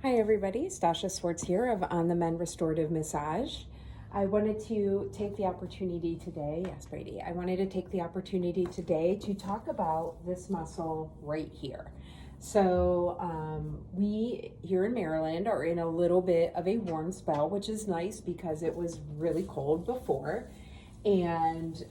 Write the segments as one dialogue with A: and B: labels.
A: Hi everybody, Stasha Swartz here of On the Mend Restorative Massage. I wanted to take the opportunity today, yes Brady, I wanted to take the opportunity today to talk about this muscle right here. So we here in Maryland are in a little bit of a warm spell, which is nice because it was really cold before. And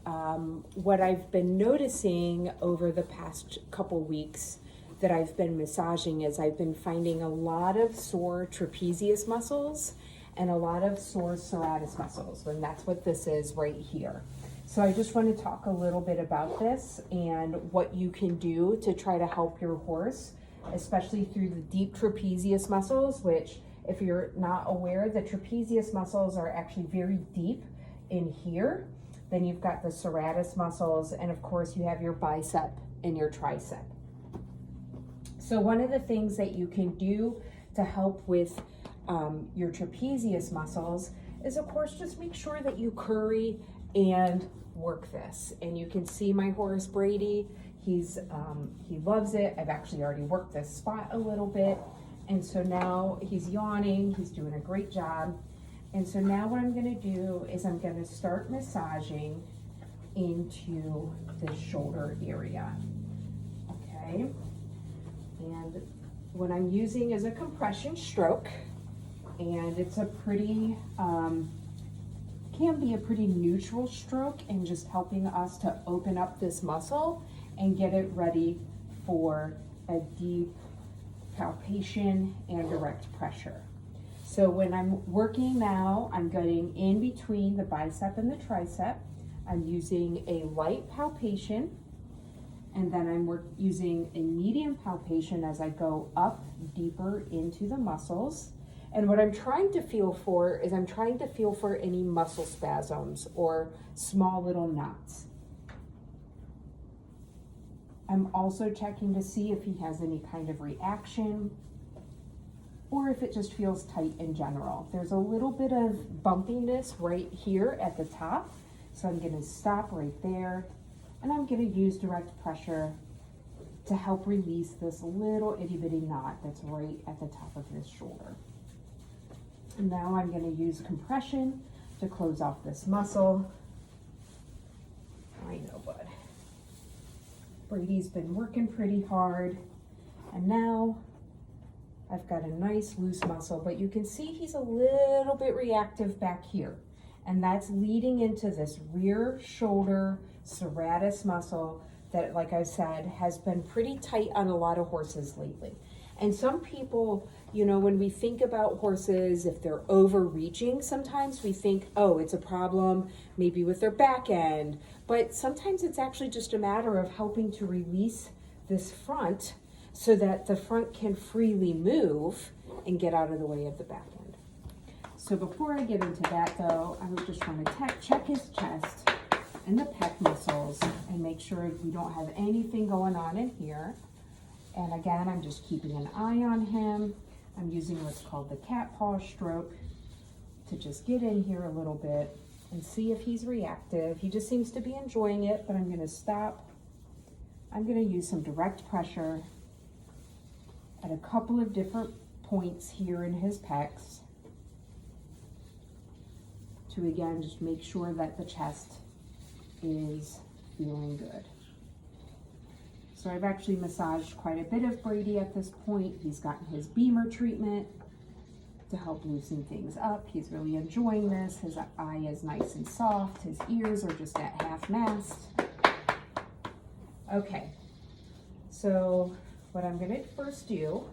A: what I've been noticing over the past couple weeks that I've been massaging is I've been finding a lot of sore trapezius muscles and a lot of sore serratus muscles, and that's what this is right here. So I just want to talk a little bit about this and what you can do to try to help your horse, especially through the deep trapezius muscles, which if you're not aware, the trapezius muscles are actually very deep in here. Then you've got the serratus muscles, and of course you have your bicep and your tricep. So one of the things that you can do to help with your trapezius muscles is, of course, just make sure that you curry and work this. And you can see my horse Brady, he loves it. I've actually already worked this spot a little bit. And so now he's yawning, he's doing a great job. And so now what I'm gonna do is I'm gonna start massaging into the shoulder area, okay? And what I'm using is a compression stroke, and it's a pretty, can be a pretty neutral stroke and just helping us to open up this muscle and get it ready for a deep palpation and direct pressure. So when I'm working now, I'm getting in between the bicep and the tricep. I'm using a light palpation, and then I'm using a medium palpation as I go up deeper into the muscles. And what I'm trying to feel for is I'm trying to feel for any muscle spasms or small little knots. I'm also checking to see if he has any kind of reaction or if it just feels tight in general. There's a little bit of bumpiness right here at the top, so I'm gonna stop right there. And I'm going to use direct pressure to help release this little itty bitty knot that's right at the top of his shoulder. And now I'm going to use compression to close off this muscle. I know, bud. Brady's been working pretty hard. And now I've got a nice loose muscle, but you can see he's a little bit reactive back here. And that's leading into this rear shoulder serratus muscle that, like I said, has been pretty tight on a lot of horses lately. And some people, you know, when we think about horses, if they're overreaching, sometimes we think, oh, it's a problem maybe with their back end. But sometimes it's actually just a matter of helping to release this front so that the front can freely move and get out of the way of the back end. So before I get into that though, I would just want to check his chest and the pec muscles and make sure we don't have anything going on in here. And again, I'm just keeping an eye on him. I'm using what's called the cat paw stroke to just get in here a little bit and see if he's reactive. He just seems to be enjoying it, but I'm going to stop. I'm going to use some direct pressure at a couple of different points here in his pecs to again just make sure that the chest is feeling good. So I've actually massaged quite a bit of Brady at this point. He's gotten his Beamer treatment to help loosen things up. He's really enjoying this. His eye is nice and soft. His ears are just at half mast. Okay, so what I'm gonna first do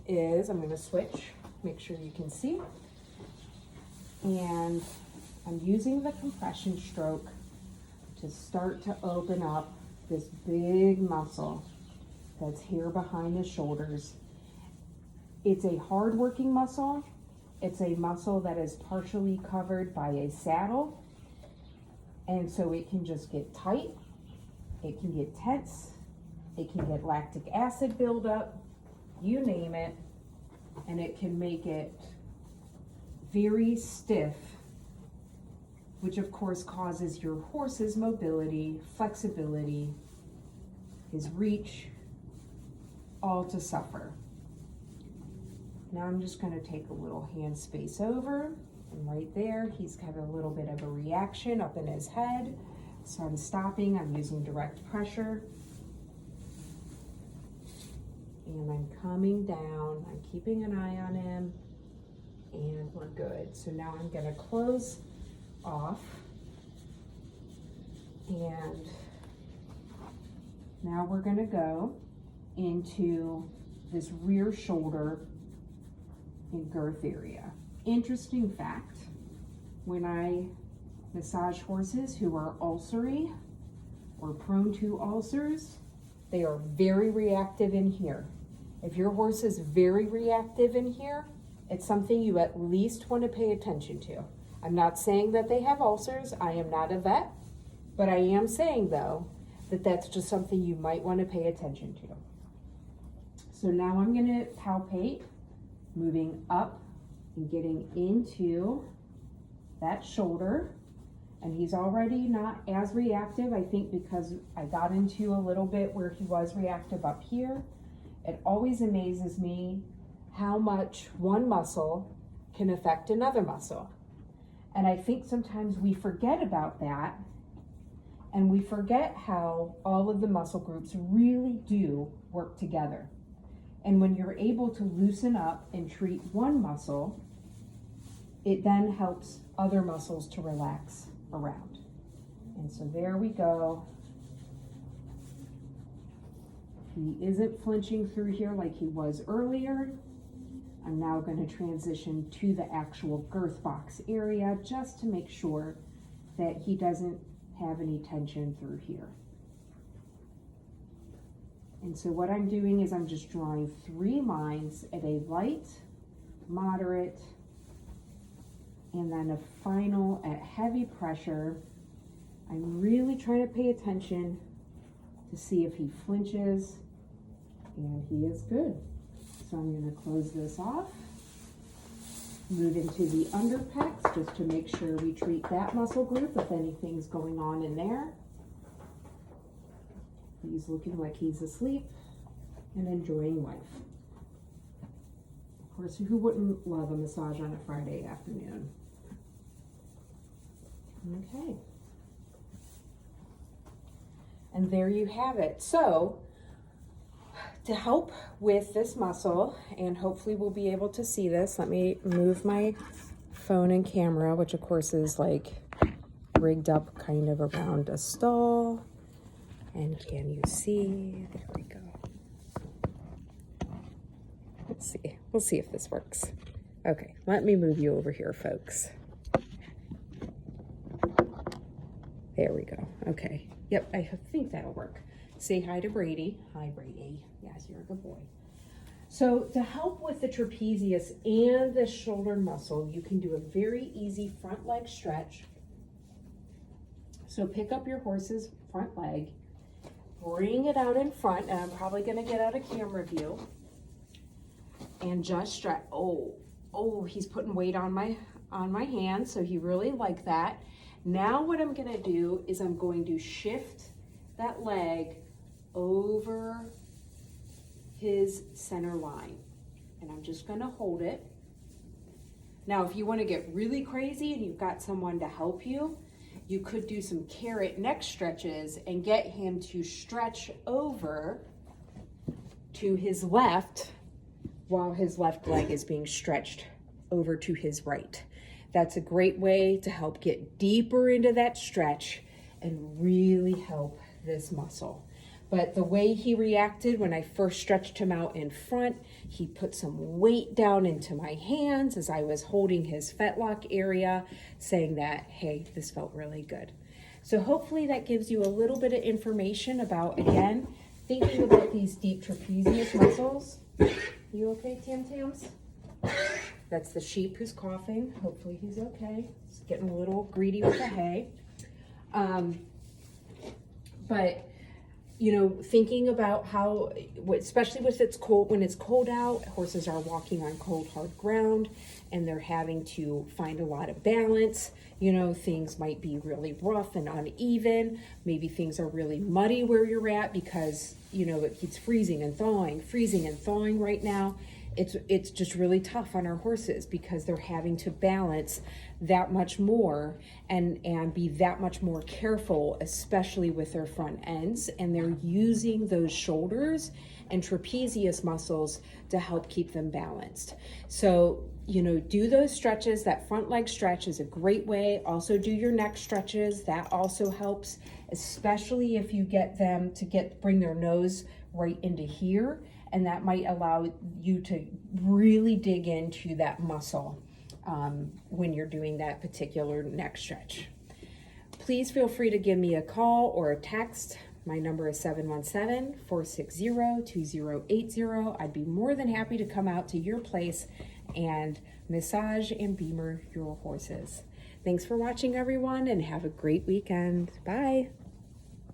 A: is I'm gonna switch, make sure you can see. And I'm using the compression stroke to start to open up this big muscle that's here behind the shoulders. It's a hard working muscle. It's a muscle that is partially covered by a saddle. And so it can just get tight. It can get tense. It can get lactic acid buildup, you name it. And it can make it very stiff, which of course causes your horse's mobility, flexibility, his reach, all to suffer. Now I'm just gonna take a little hand space over, and right there, he's got a little bit of a reaction up in his head. So I'm stopping, I'm using direct pressure. And I'm coming down, I'm keeping an eye on him, and we're good. So now I'm gonna close off, and now we're gonna go into this rear shoulder and girth area. Interesting fact, when I massage horses who are ulcery or prone to ulcers, they are very reactive in here. If your horse is very reactive in here, it's something you at least want to pay attention to. I'm not saying that they have ulcers. I am not a vet, but I am saying though that that's just something you might want to pay attention to. So now I'm going to palpate, moving up and getting into that shoulder. And he's already not as reactive, I think, because I got into a little bit where he was reactive up here. It always amazes me how much one muscle can affect another muscle. And I think sometimes we forget about that, and we forget how all of the muscle groups really do work together. And when you're able to loosen up and treat one muscle, it then helps other muscles to relax around. And so there we go. He isn't flinching through here like he was earlier. I'm now going to transition to the actual girth box area just to make sure that he doesn't have any tension through here. And so what I'm doing is I'm just drawing 3 lines at a light, moderate, and then a final at heavy pressure. I'm really trying to pay attention to see if he flinches, and he is good. So I'm going to close this off, move into the underpecs just to make sure we treat that muscle group if anything's going on in there. He's looking like he's asleep and enjoying life. Of course, who wouldn't love a massage on a Friday afternoon? Okay. And there you have it. So, to help with this muscle, and hopefully we'll be able to see this, let me move my phone and camera, which of course is like rigged up kind of around a stall. And can you see? There we go. Let's see. We'll see if this works. Okay, let me move you over here, folks. There we go. Okay. Yep, I think that'll work. Say hi to Brady. Hi, Brady. Yes, you're a good boy. So to help with the trapezius and the shoulder muscle, you can do a very easy front leg stretch. So pick up your horse's front leg, bring it out in front, and I'm probably going to get out of camera view, and just stretch. Oh, he's putting weight on my hand, so he really liked that. Now what I'm going to do is I'm going to shift that leg over his center line, and I'm just going to hold it. Now if you want to get really crazy and you've got someone to help you, you could do some carrot neck stretches and get him to stretch over to his left while his left leg is being stretched over to his right. That's a great way to help get deeper into that stretch and really help this muscle. But the way he reacted when I first stretched him out in front, he put some weight down into my hands as I was holding his fetlock area, saying that, hey, this felt really good. So hopefully that gives you a little bit of information about, again, thinking about these deep trapezius muscles. You okay, Tam Tams? That's the sheep who's coughing. Hopefully he's okay. He's getting a little greedy with the hay. But you know, thinking about how, especially when it's cold out, horses are walking on cold, hard ground, and they're having to find a lot of balance. You know, things might be really rough and uneven. Maybe things are really muddy where you're at because, you know, it's freezing and thawing right now. it's just really tough on our horses because they're having to balance that much more and be that much more careful, especially with their front ends, and they're using those shoulders and trapezius muscles to help keep them balanced. So, you know, do those stretches. That front leg stretch is a great way. Also do your neck stretches. That also helps, especially if you get them to bring their nose right into here, and that might allow you to really dig into that muscle when you're doing that particular neck stretch. Please feel free to give me a call or a text. My number is 717-460-2080. I'd be more than happy to come out to your place and massage and beamer your horses. Thanks for watching, everyone, and have a great weekend. Bye.